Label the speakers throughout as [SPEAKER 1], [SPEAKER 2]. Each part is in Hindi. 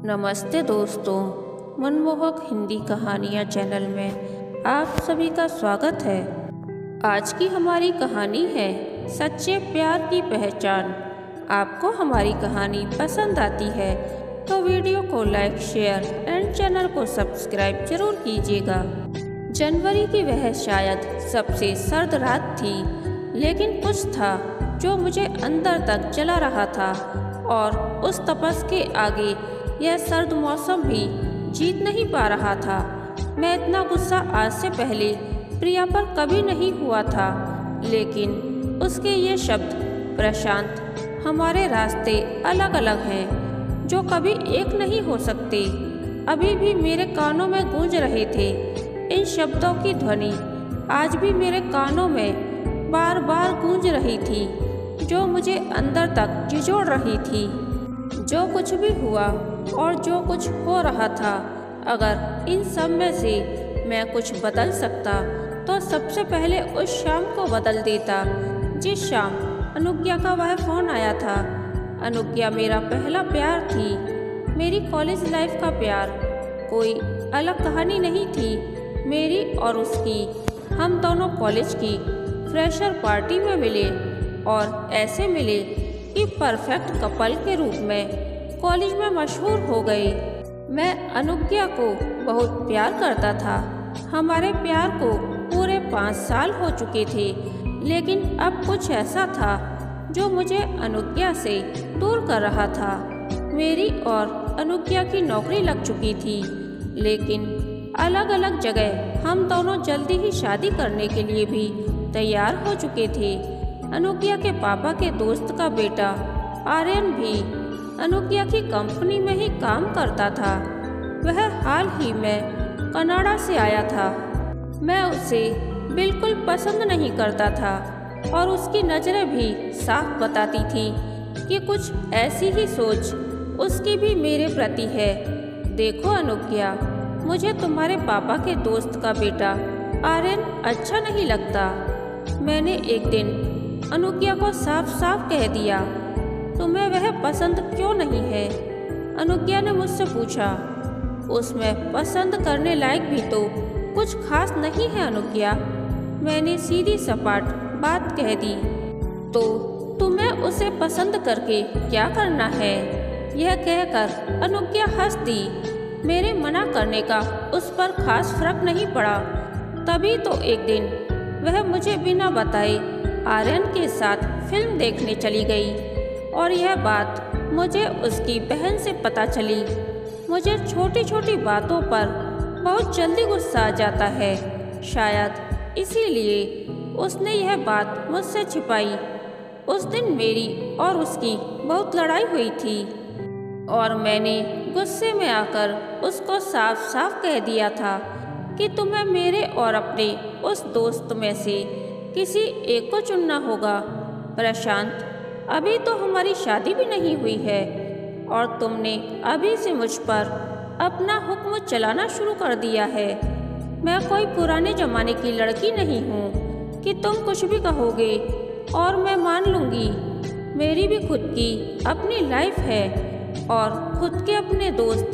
[SPEAKER 1] नमस्ते दोस्तों, मनमोहक हिंदी कहानियाँ चैनल में आप सभी का स्वागत है। आज की हमारी कहानी है सच्चे प्यार की पहचान। आपको हमारी कहानी पसंद आती है तो वीडियो को लाइक, शेयर एंड चैनल को सब्सक्राइब जरूर कीजिएगा। जनवरी की वह शायद सबसे सर्द रात थी, लेकिन कुछ था जो मुझे अंदर तक जला रहा था और उस तपस के आगे यह सर्द मौसम भी जीत नहीं पा रहा था। मैं इतना गुस्सा आज से पहले प्रिया पर कभी नहीं हुआ था, लेकिन उसके ये शब्द, प्रशांत, हमारे रास्ते अलग अलग हैं, जो कभी एक नहीं हो सकते, अभी भी मेरे कानों में गूंज रहे थे। इन शब्दों की ध्वनि आज भी मेरे कानों में बार बार गूंज रही थी, जो मुझे अंदर तक झिझोड़ रही थी। जो कुछ भी हुआ और जो कुछ हो रहा था, अगर इन सब में से मैं कुछ बदल सकता तो सबसे पहले उस शाम को बदल देता जिस शाम अनुज्ञा का वह फोन आया था। अनुज्ञा मेरा पहला प्यार थी, मेरी कॉलेज लाइफ का प्यार। कोई अलग कहानी नहीं थी मेरी और उसकी। हम दोनों कॉलेज की फ्रेशर पार्टी में मिले और ऐसे मिले कि परफेक्ट कपल के रूप में कॉलेज में मशहूर हो गए। मैं अनुज्ञा को बहुत प्यार करता था। हमारे प्यार को पूरे 5 साल हो चुके थे, लेकिन अब कुछ ऐसा था जो मुझे अनुज्ञा से दूर कर रहा था। मेरी और अनुज्ञा की नौकरी लग चुकी थी, लेकिन अलग अलग जगह हम दोनों जल्दी ही शादी करने के लिए भी तैयार हो चुके थे। अनुज्ञा के पापा के दोस्त का बेटा आर्यन भी अनुज्ञा की कंपनी में ही काम करता था। वह हाल ही में कनाडा से आया था। मैं उसे बिल्कुल पसंद नहीं करता था और उसकी नज़रें भी साफ बताती थी कि कुछ ऐसी ही सोच उसकी भी मेरे प्रति है। देखो अनुज्ञा, मुझे तुम्हारे पापा के दोस्त का बेटा आर्यन अच्छा नहीं लगता। मैंने एक दिन अनुज्ञा को साफ साफ कह दिया। तुम्हें वह पसंद क्यों नहीं है? अनुज्ञा ने मुझसे पूछा। उसमें पसंद करने लायक भी तो कुछ खास नहीं है अनुज्ञा। मैंने सीधी सपाट बात कह दी। तो तुम्हें उसे पसंद करके क्या करना है? यह कहकर अनुज्ञा हंस दी। मेरे मना करने का उस पर खास फर्क नहीं पड़ा। तभी तो एक दिन वह मुझे बिना बताए आर्यन के साथ फिल्म देखने चली गई और यह बात मुझे उसकी बहन से पता चली। मुझे छोटी छोटी बातों पर बहुत जल्दी गुस्सा आ जाता है, शायद इसीलिए उसने यह बात मुझसे छिपाई। उस दिन मेरी और उसकी बहुत लड़ाई हुई थी और मैंने गुस्से में आकर उसको साफ साफ कह दिया था कि तुम्हें मेरे और अपने उस दोस्त में से किसी एक को चुनना होगा। प्रशांत, अभी तो हमारी शादी भी नहीं हुई है और तुमने अभी से मुझ पर अपना हुक्म चलाना शुरू कर दिया है। मैं कोई पुराने जमाने की लड़की नहीं हूँ कि तुम कुछ भी कहोगे और मैं मान लूँगी। मेरी भी खुद की अपनी लाइफ है और खुद के अपने दोस्त,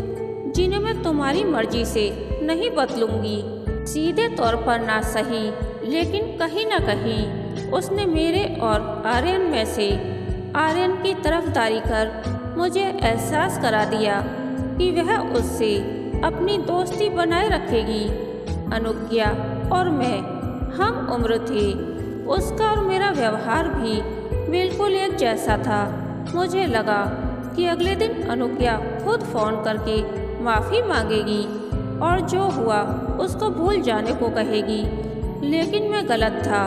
[SPEAKER 1] जिन्हें मैं तुम्हारी मर्जी से नहीं बदलूंगी। सीधे तौर पर ना सही, लेकिन कहीं ना कहीं उसने मेरे और आर्यन में से आर्यन की तरफदारी कर मुझे एहसास करा दिया कि वह उससे अपनी दोस्ती बनाए रखेगी। अनुज्ञा और मैं हम उम्र थे। उसका और मेरा व्यवहार भी बिल्कुल एक जैसा था। मुझे लगा कि अगले दिन अनुज्ञा खुद फ़ोन करके माफ़ी मांगेगी और जो हुआ उसको भूल जाने को कहेगी, लेकिन मैं गलत था।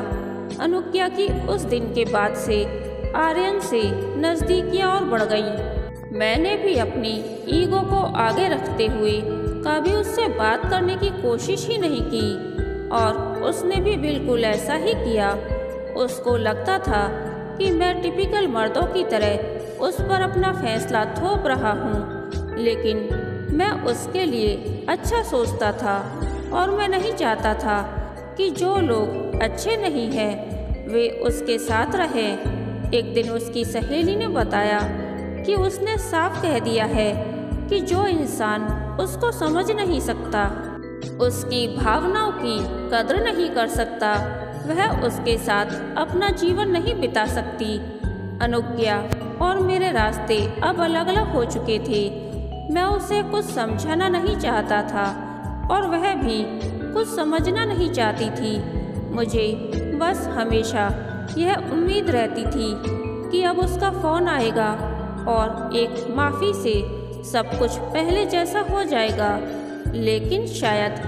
[SPEAKER 1] अनुज्ञा की उस दिन के बाद से आर्यन से नज़दीकियाँ और बढ़ गई। मैंने भी अपनी ईगो को आगे रखते हुए कभी उससे बात करने की कोशिश ही नहीं की और उसने भी बिल्कुल ऐसा ही किया। उसको लगता था कि मैं टिपिकल मर्दों की तरह उस पर अपना फैसला थोप रहा हूँ, लेकिन मैं उसके लिए अच्छा सोचता था और मैं नहीं चाहता था कि जो लोग अच्छे नहीं हैं वे उसके साथ रहें। एक दिन उसकी सहेली ने बताया कि उसने साफ कह दिया है कि जो इंसान उसको समझ नहीं सकता, उसकी भावनाओं की कद्र नहीं कर सकता, वह उसके साथ अपना जीवन नहीं बिता सकती। अनुज्ञा और मेरे रास्ते अब अलग अलग हो चुके थे। मैं उसे कुछ समझाना नहीं चाहता था और वह भी कुछ समझना नहीं चाहती थी। मुझे बस हमेशा यह उम्मीद रहती थी कि अब उसका फ़ोन आएगा और एक माफ़ी से सब कुछ पहले जैसा हो जाएगा। लेकिन शायद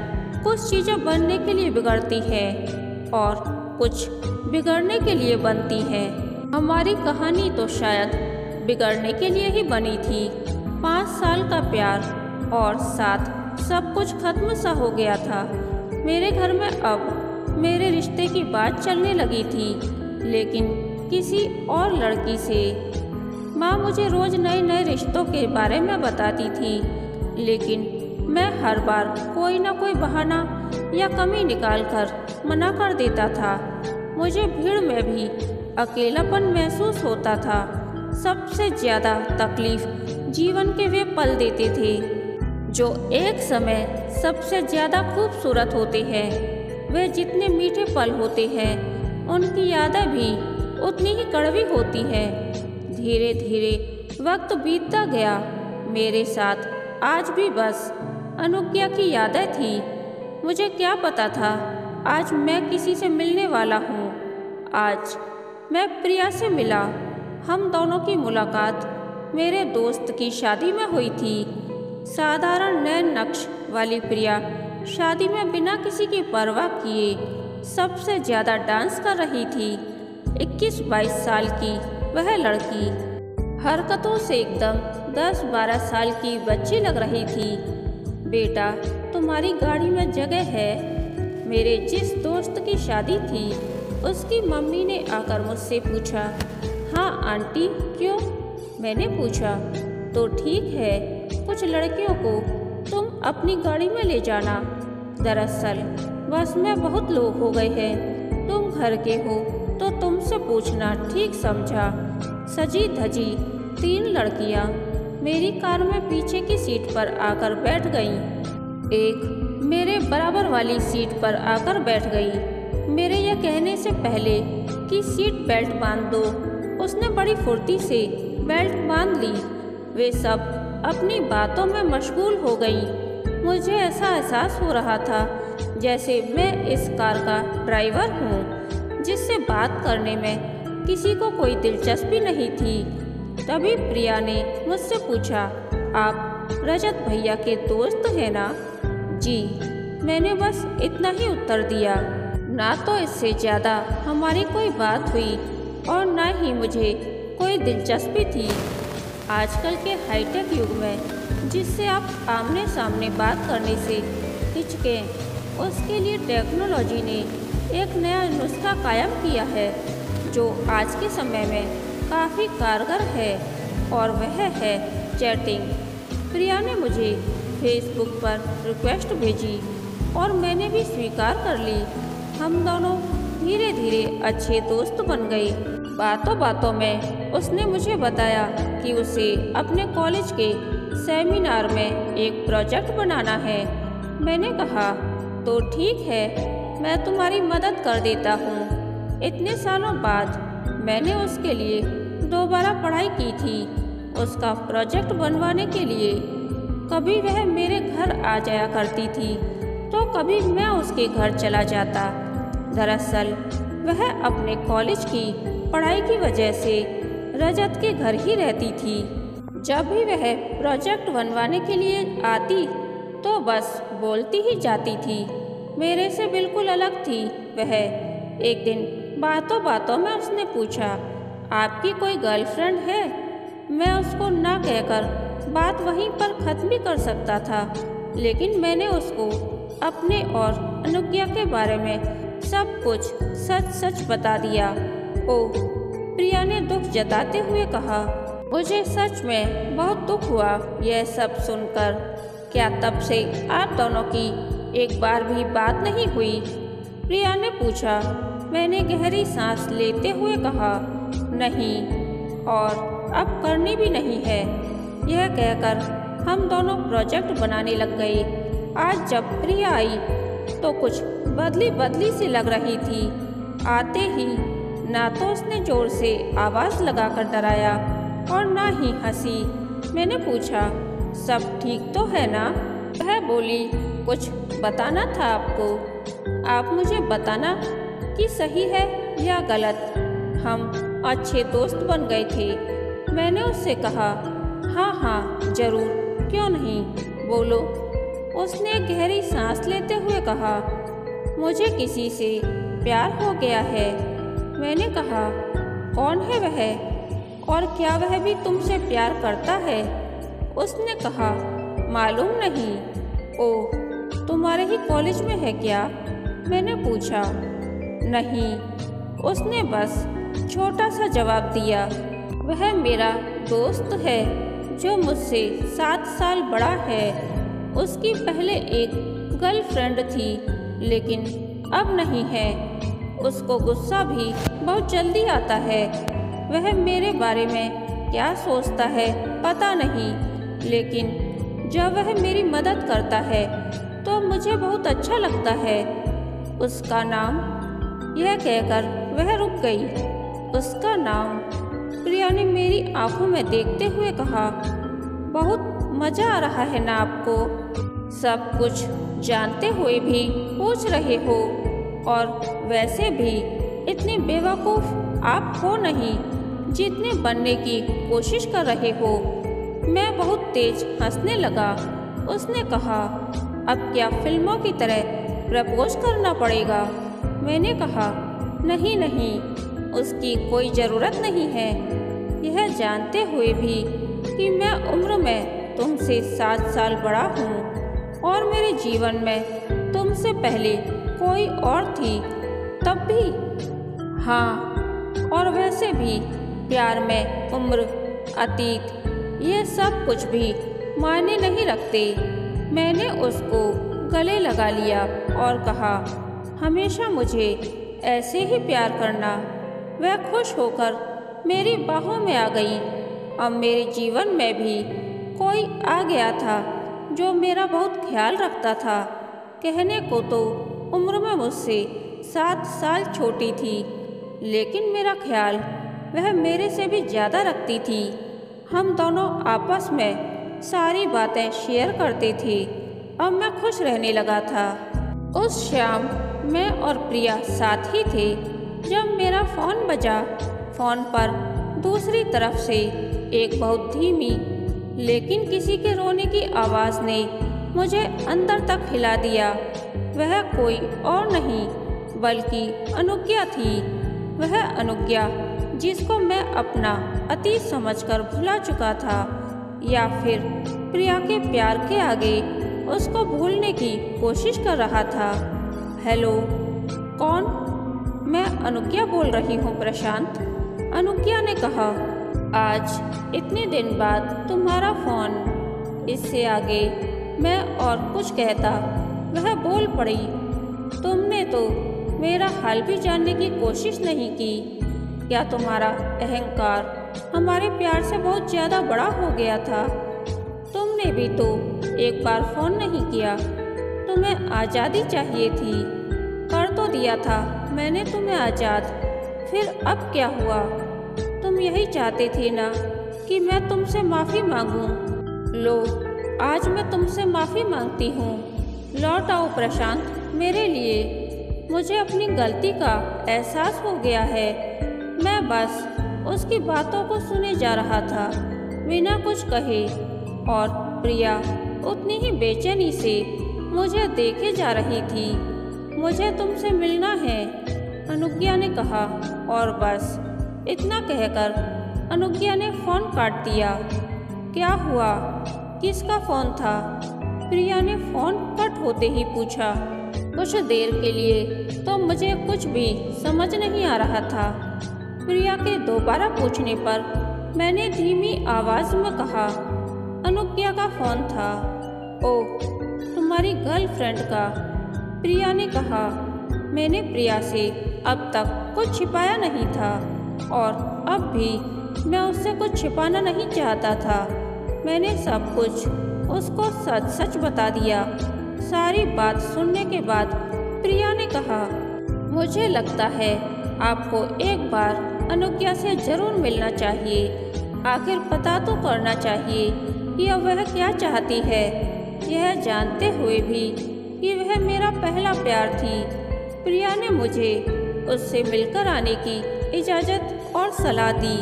[SPEAKER 1] कुछ चीज़ें बनने के लिए बिगड़ती हैं और कुछ बिगड़ने के लिए बनती हैं। हमारी कहानी तो शायद बिगड़ने के लिए ही बनी थी। 5 साल का प्यार और साथ सब कुछ खत्म सा हो गया था। मेरे घर में अब मेरे रिश्ते की बात चलने लगी थी, लेकिन किसी और लड़की से। माँ मुझे रोज़ नए नए रिश्तों के बारे में बताती थी, लेकिन मैं हर बार कोई ना कोई बहाना या कमी निकालकर मना कर देता था। मुझे भीड़ में भी अकेलापन महसूस होता था। सबसे ज़्यादा तकलीफ जीवन के वे पल देते थे जो एक समय सबसे ज़्यादा खूबसूरत होते हैं। वे जितने मीठे पल होते हैं, उनकी यादें भी उतनी ही कड़वी होती हैं। धीरे धीरे वक्त बीतता गया। मेरे साथ आज भी बस अनुज्ञा की यादें थी। मुझे क्या पता था आज मैं किसी से मिलने वाला हूँ। आज मैं प्रिया से मिला। हम दोनों की मुलाकात मेरे दोस्त की शादी में हुई थी। साधारण नैन नक्श वाली प्रिया शादी में बिना किसी की परवाह किए सबसे ज़्यादा डांस कर रही थी। 21-22 साल की वह लड़की हरकतों से एकदम 10-12 साल की बच्ची लग रही थी। बेटा, तुम्हारी गाड़ी में जगह है? मेरे जिस दोस्त की शादी थी उसकी मम्मी ने आकर मुझसे पूछा। हाँ आंटी, क्यों? मैंने पूछा। तो ठीक है, कुछ लड़कियों को तुम अपनी गाड़ी में ले जाना। दरअसल बस में बहुत लोग हो गए हैं, तुम घर के हो तो तुमसे पूछना ठीक समझा। सजी धजी 3 लड़कियां मेरी कार में पीछे की सीट पर आकर बैठ गईं। एक मेरे बराबर वाली सीट पर आकर बैठ गई। मेरे यह कहने से पहले कि सीट बेल्ट बांध दो, उसने बड़ी फुर्ती से बेल्ट बांध ली। वे सब अपनी बातों में मशगूल हो गईं। मुझे ऐसा एहसास हो रहा था जैसे मैं इस कार का ड्राइवर हूँ, जिससे बात करने में किसी को कोई दिलचस्पी नहीं थी। तभी प्रिया ने मुझसे पूछा, आप रजत भैया के दोस्त हैं ना? जी, मैंने बस इतना ही उत्तर दिया। ना तो इससे ज़्यादा हमारी कोई बात हुई और ना ही मुझे कोई दिलचस्पी थी। आजकल के हाईटेक युग में जिससे आप आमने सामने बात करने से हिचकें, उसके लिए टेक्नोलॉजी ने एक नया नुस्खा कायम किया है जो आज के समय में काफ़ी कारगर है, और वह है चैटिंग। प्रिया ने मुझे फेसबुक पर रिक्वेस्ट भेजी और मैंने भी स्वीकार कर ली। हम दोनों धीरे धीरे अच्छे दोस्त बन गए। बातों बातों में उसने मुझे बताया कि उसे अपने कॉलेज के सेमिनार में एक प्रोजेक्ट बनाना है। मैंने कहा, तो ठीक है, मैं तुम्हारी मदद कर देता हूँ। इतने सालों बाद मैंने उसके लिए दोबारा पढ़ाई की थी, उसका प्रोजेक्ट बनवाने के लिए। कभी वह मेरे घर आ जाया करती थी तो कभी मैं उसके घर चला जाता। दरअसल वह अपने कॉलेज की पढ़ाई की वजह से रजत के घर ही रहती थी। जब भी वह प्रोजेक्ट बनवाने के लिए आती तो बस बोलती ही जाती थी। मेरे से बिल्कुल अलग थी वह। एक दिन बातों बातों में उसने पूछा, आपकी कोई गर्लफ्रेंड है? मैं उसको ना कहकर बात वहीं पर ख़त्म भी कर सकता था, लेकिन मैंने उसको अपने और अनुज्ञा के बारे में सब कुछ सच सच बता दिया। ओह, प्रिया ने दुख जताते हुए कहा, मुझे सच में बहुत दुख हुआ यह सब सुनकर। क्या तब से आप दोनों की एक बार भी बात नहीं हुई? प्रिया ने पूछा। मैंने गहरी सांस लेते हुए कहा, नहीं, और अब करनी भी नहीं है। यह कहकर हम दोनों प्रोजेक्ट बनाने लग गए। आज जब प्रिया आई तो कुछ बदली बदली सी लग रही थी। आते ही ना तो उसने जोर से आवाज़ लगाकर डराया और ना ही हंसी। मैंने पूछा, सब ठीक तो है ना? वह बोली, कुछ बताना था आपको। आप मुझे बताना कि सही है या गलत। हम अच्छे दोस्त बन गए थे। मैंने उससे कहा, हाँ हाँ जरूर, क्यों नहीं, बोलो। उसने गहरी सांस लेते हुए कहा, मुझे किसी से प्यार हो गया है। मैंने कहा, कौन है वह और क्या वह भी तुमसे प्यार करता है? उसने कहा, मालूम नहीं। ओह, तुम्हारे ही कॉलेज में है क्या? मैंने पूछा। नहीं, उसने बस छोटा सा जवाब दिया। वह मेरा दोस्त है जो मुझसे 7 साल बड़ा है। उसकी पहले एक गर्लफ्रेंड थी लेकिन अब नहीं है। उसको गुस्सा भी बहुत जल्दी आता है। वह मेरे बारे में क्या सोचता है पता नहीं, लेकिन जब वह मेरी मदद करता है तो मुझे बहुत अच्छा लगता है। उसका नाम, यह कहकर वह रुक गई। उसका नाम, प्रिया ने मेरी आंखों में देखते हुए कहा, बहुत मज़ा आ रहा है ना आपको? सब कुछ जानते हुए भी पूछ रहे हो, और वैसे भी इतने बेवकूफ़ आप हो नहीं जितने बनने की कोशिश कर रहे हो। मैं बहुत तेज हंसने लगा। उसने कहा, अब क्या फिल्मों की तरह प्रपोज करना पड़ेगा? मैंने कहा, नहीं नहीं, उसकी कोई ज़रूरत नहीं है। यह जानते हुए भी कि मैं उम्र में तुमसे 7 साल बड़ा हूँ और मेरे जीवन में तुमसे पहले कोई और थी, तब भी। हाँ, और वैसे भी प्यार में उम्र, अतीत, ये सब कुछ भी मायने नहीं रखते। मैंने उसको गले लगा लिया और कहा, हमेशा मुझे ऐसे ही प्यार करना। वह खुश होकर मेरी बाहों में आ गई। अब मेरे जीवन में भी कोई आ गया था जो मेरा बहुत ख्याल रखता था। कहने को तो उम्र में मुझसे 7 साल छोटी थी, लेकिन मेरा ख्याल वह मेरे से भी ज़्यादा रखती थी। हम दोनों आपस में सारी बातें शेयर करते थे। अब मैं खुश रहने लगा था। उस शाम मैं और प्रिया साथ ही थे जब मेरा फ़ोन बजा। फ़ोन पर दूसरी तरफ से एक बहुत धीमी लेकिन किसी के रोने की आवाज़ ने मुझे अंदर तक हिला दिया। वह कोई और नहीं बल्कि अनुज्ञा थी। वह अनुज्ञा जिसको मैं अपना अतीत समझकर भुला चुका था, या फिर प्रिया के प्यार के आगे उसको भूलने की कोशिश कर रहा था। हेलो, कौन? मैं अनुज्ञा बोल रही हूँ प्रशांत। अनुज्ञा ने कहा, आज इतने दिन बाद तुम्हारा फ़ोन। इससे आगे मैं और कुछ कहता वह बोल पड़ी, तुमने तो मेरा हाल भी जानने की कोशिश नहीं की। क्या तुम्हारा अहंकार हमारे प्यार से बहुत ज़्यादा बड़ा हो गया था? तुमने भी तो एक बार फ़ोन नहीं किया। तुम्हें आज़ादी चाहिए थी, कर तो दिया था मैंने तुम्हें आज़ाद। फिर अब क्या हुआ? तुम यही चाहते थे ना कि मैं तुमसे माफ़ी मांगूं। लो, आज मैं तुमसे माफ़ी मांगती हूँ। लौट आओ प्रशांत मेरे लिए। मुझे अपनी गलती का एहसास हो गया है। मैं बस उसकी बातों को सुने जा रहा था बिना कुछ कहे, और प्रिया उतनी ही बेचैनी से मुझे देखे जा रही थी। मुझे तुमसे मिलना है, अनुज्ञा ने कहा, और बस इतना कहकर अनुज्ञा ने फ़ोन काट दिया। क्या हुआ? किसका फ़ोन था? प्रिया ने फ़ोन कट होते ही पूछा। कुछ देर के लिए तो मुझे कुछ भी समझ नहीं आ रहा था। प्रिया के दोबारा पूछने पर मैंने धीमी आवाज़ में कहा, अनुज्ञा का फ़ोन था। ओह, तुम्हारी गर्लफ्रेंड का? प्रिया ने कहा। मैंने प्रिया से अब तक कुछ छिपाया नहीं था, और अब भी मैं उससे कुछ छिपाना नहीं चाहता था। मैंने सब कुछ उसको सच सच बता दिया। सारी बात सुनने के बाद प्रिया ने कहा, मुझे लगता है आपको एक बार अनुज्ञा से जरूर मिलना चाहिए। आखिर पता तो करना चाहिए कि अब वह क्या चाहती है, यह जानते हुए भी कि वह मेरा पहला प्यार थी। प्रिया ने मुझे उससे मिलकर आने की इजाज़त और सलाह दी।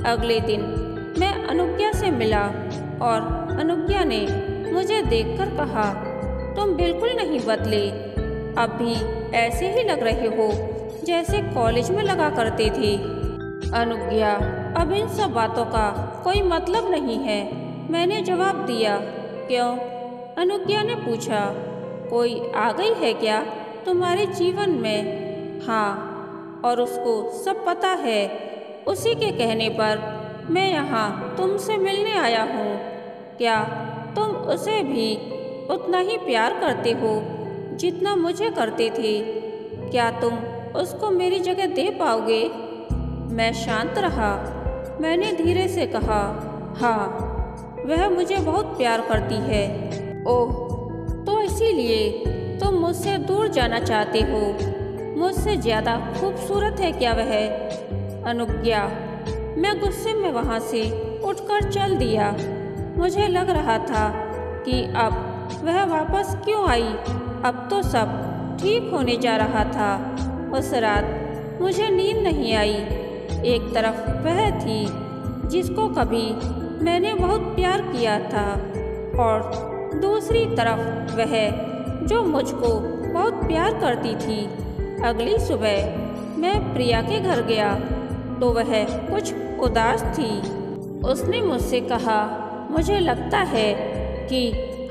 [SPEAKER 1] अगले दिन मैं अनुज्ञा से मिला और अनुज्ञा ने मुझे देखकर कहा, तुम बिल्कुल नहीं बदले, अब भी ऐसे ही लग रहे हो जैसे कॉलेज में लगा करते थे। अनुज्ञा, अब इन सब बातों का कोई मतलब नहीं है, मैंने जवाब दिया। क्यों? अनुज्ञा ने पूछा। कोई आ गई है क्या तुम्हारे जीवन में? हाँ, और उसको सब पता है। उसी के कहने पर मैं यहाँ तुमसे मिलने आया हूँ। क्या तुम उसे भी उतना ही प्यार करते हो जितना मुझे करते थे? क्या तुम उसको मेरी जगह दे पाओगे? मैं शांत रहा। मैंने धीरे से कहा, हाँ, वह मुझे बहुत प्यार करती है। ओह, तो इसीलिए तुम मुझसे दूर जाना चाहते हो? मुझसे ज़्यादा खूबसूरत है क्या वह? अनुज्ञा, मैं गुस्से में वहाँ से उठकर चल दिया। मुझे लग रहा था कि अब वह वापस क्यों आई। अब तो सब ठीक होने जा रहा था। उस रात मुझे नींद नहीं आई। एक तरफ वह थी जिसको कभी मैंने बहुत प्यार किया था, और दूसरी तरफ वह जो मुझको बहुत प्यार करती थी। अगली सुबह मैं प्रिया के घर गया तो वह कुछ उदास थी। उसने मुझसे कहा, मुझे लगता है कि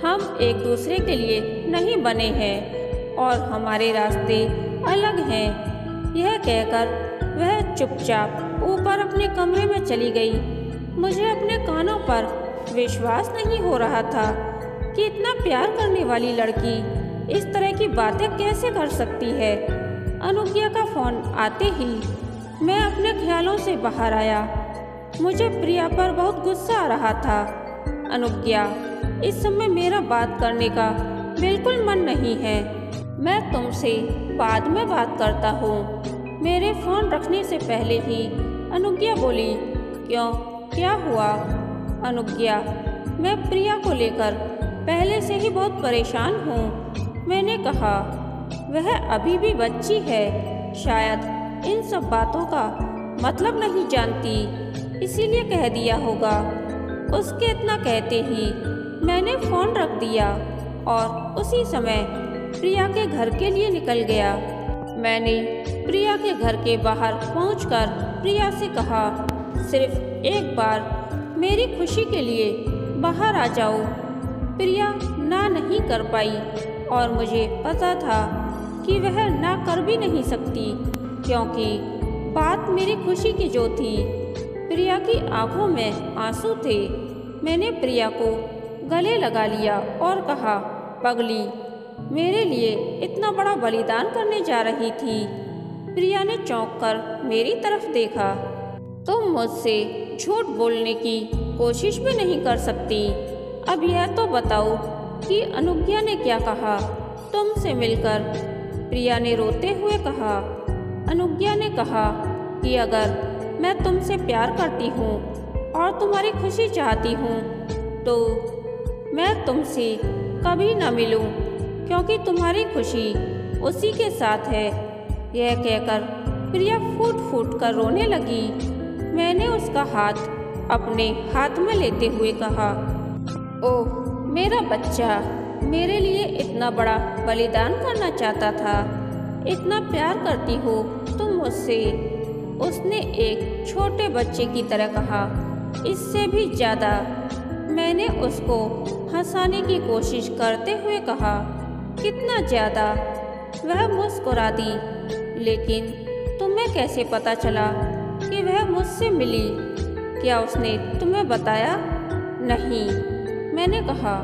[SPEAKER 1] हम एक दूसरे के लिए नहीं बने हैं और हमारे रास्ते अलग हैं। यह कहकर वह चुपचाप ऊपर अपने कमरे में चली गई। मुझे अपने कानों पर विश्वास नहीं हो रहा था कि इतना प्यार करने वाली लड़की इस तरह की बातें कैसे कर सकती है। अनुज्ञा का फ़ोन आते ही मैं अपने ख्यालों से बाहर आया। मुझे प्रिया पर बहुत गुस्सा आ रहा था। अनुज्ञा, इस समय मेरा बात करने का बिल्कुल मन नहीं है। मैं तुमसे बाद में बात करता हूँ। मेरे फ़ोन रखने से पहले ही अनुज्ञा बोली, क्यों, क्या हुआ? अनुज्ञा, मैं प्रिया को लेकर पहले से ही बहुत परेशान हूँ। मैंने कहा, वह अभी भी बच्ची है, शायद इन सब बातों का मतलब नहीं जानती, इसीलिए कह दिया होगा। उसके इतना कहते ही मैंने फ़ोन रख दिया और उसी समय प्रिया के घर के लिए निकल गया। मैंने प्रिया के घर के बाहर पहुंचकर प्रिया से कहा, सिर्फ एक बार मेरी खुशी के लिए बाहर आ जाओ। प्रिया ना नहीं कर पाई और मुझे पता था कि वह ना कर भी नहीं सकती, क्योंकि बात मेरी खुशी की जो थी। प्रिया की आंखों में आंसू थे। मैंने प्रिया को गले लगा लिया और कहा, पगली, मेरे लिए इतना बड़ा बलिदान करने जा रही थी। प्रिया ने चौंक कर मेरी तरफ देखा। तुम मुझसे झूठ बोलने की कोशिश भी नहीं कर सकती। अब यह तो बताओ कि अनुज्ञा ने क्या कहा तुमसे मिलकर? प्रिया ने रोते हुए कहा। अनुज्ञा ने कहा कि अगर मैं तुमसे प्यार करती हूँ और तुम्हारी खुशी चाहती हूँ तो मैं तुमसे कभी न मिलूं, क्योंकि तुम्हारी खुशी उसी के साथ है। यह कहकर प्रिया फूट फूट कर रोने लगी। मैंने उसका हाथ अपने हाथ में लेते हुए कहा, ओह मेरा बच्चा, मेरे लिए इतना बड़ा बलिदान करना चाहता था। इतना प्यार करती हो तुम मुझसे। उसने एक छोटे बच्चे की तरह कहा, इससे भी ज़्यादा। मैंने उसको हंसाने की कोशिश करते हुए कहा, कितना ज़्यादा? वह मुस्कुरा दी। लेकिन तुम्हें कैसे पता चला कि वह मुझसे मिली? क्या उसने तुम्हें बताया? नहीं, मैंने कहा।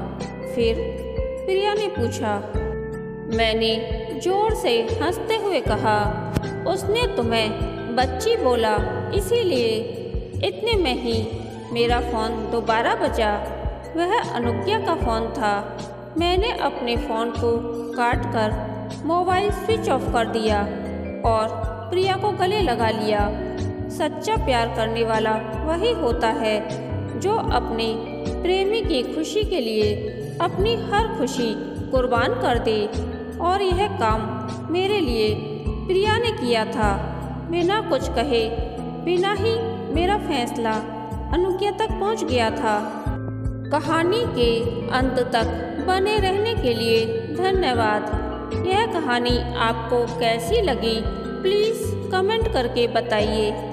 [SPEAKER 1] फिर प्रिया ने पूछा। मैंने जोर से हंसते हुए कहा, उसने तुम्हें बच्ची बोला, इसीलिए। इतने में ही मेरा फ़ोन दोबारा बजा। वह अनुज्ञा का फ़ोन था। मैंने अपने फ़ोन को काटकर मोबाइल स्विच ऑफ कर दिया और प्रिया को गले लगा लिया। सच्चा प्यार करने वाला वही होता है जो अपने प्रेमी की खुशी के लिए अपनी हर खुशी कुर्बान कर दे। और यह काम मेरे लिए प्रिया ने किया था। बिना कुछ कहे, बिना ही मेरा फैसला अनुज्ञा तक पहुंच गया था। कहानी के अंत तक बने रहने के लिए धन्यवाद। यह कहानी आपको कैसी लगी प्लीज़ कमेंट करके बताइए।